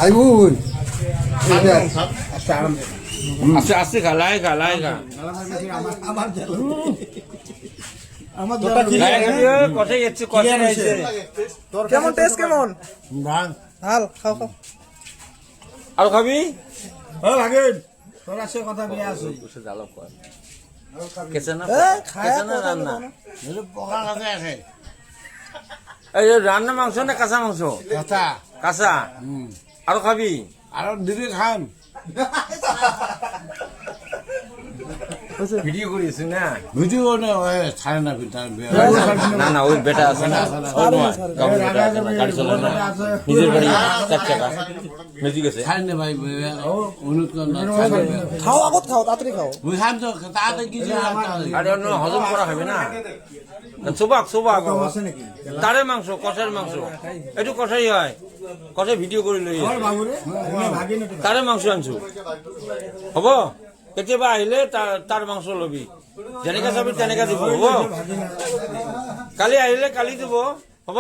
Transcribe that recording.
আইবুন আস্তে আস্তে খা লাই খা লাই খা কথাই যাচ্ছে কথা রয়েছে কেমন টেস্ট কেমন ভান ভাল খাও খাও আর খাবি লাগেন তোর আছে কথা বিয়া আছে জালক কয় কেসে না খায় কেসে না রান্না পকা কাছে আছে এই যে রান্না মাংস না কাঁচা মাংস কথা কাঁচা আর খাবি আর দিদি খান ভিডিও করিস না ভিডিও না ছাড়ে না পিতা না না ওই বেটা আছে না ওই নয় কাবু বেটা আছে না, গাড়ি চালায় না নিজের গাড়ি 4 চাকা ম্যাজিক আছে ছাড়ে না ভাই অনুরোধ কর না ছাড়ে খাও আগত খাও তাড়াতাড়ি খাও বুঝাম তো তাতে কিছু আর অন্য হজম করা হবে না সোবাক সোবাক তারে মাংস কষার মাংস একটু কষাই হয় কষাই ভিডিও করে লই তারে মাংস আনছো হব কেতিয়াবা আহিলে তাৰ মাংস লবি যেনেকা চাবি তেনেকা দিব হব কালি আহিলে কালি দিব হব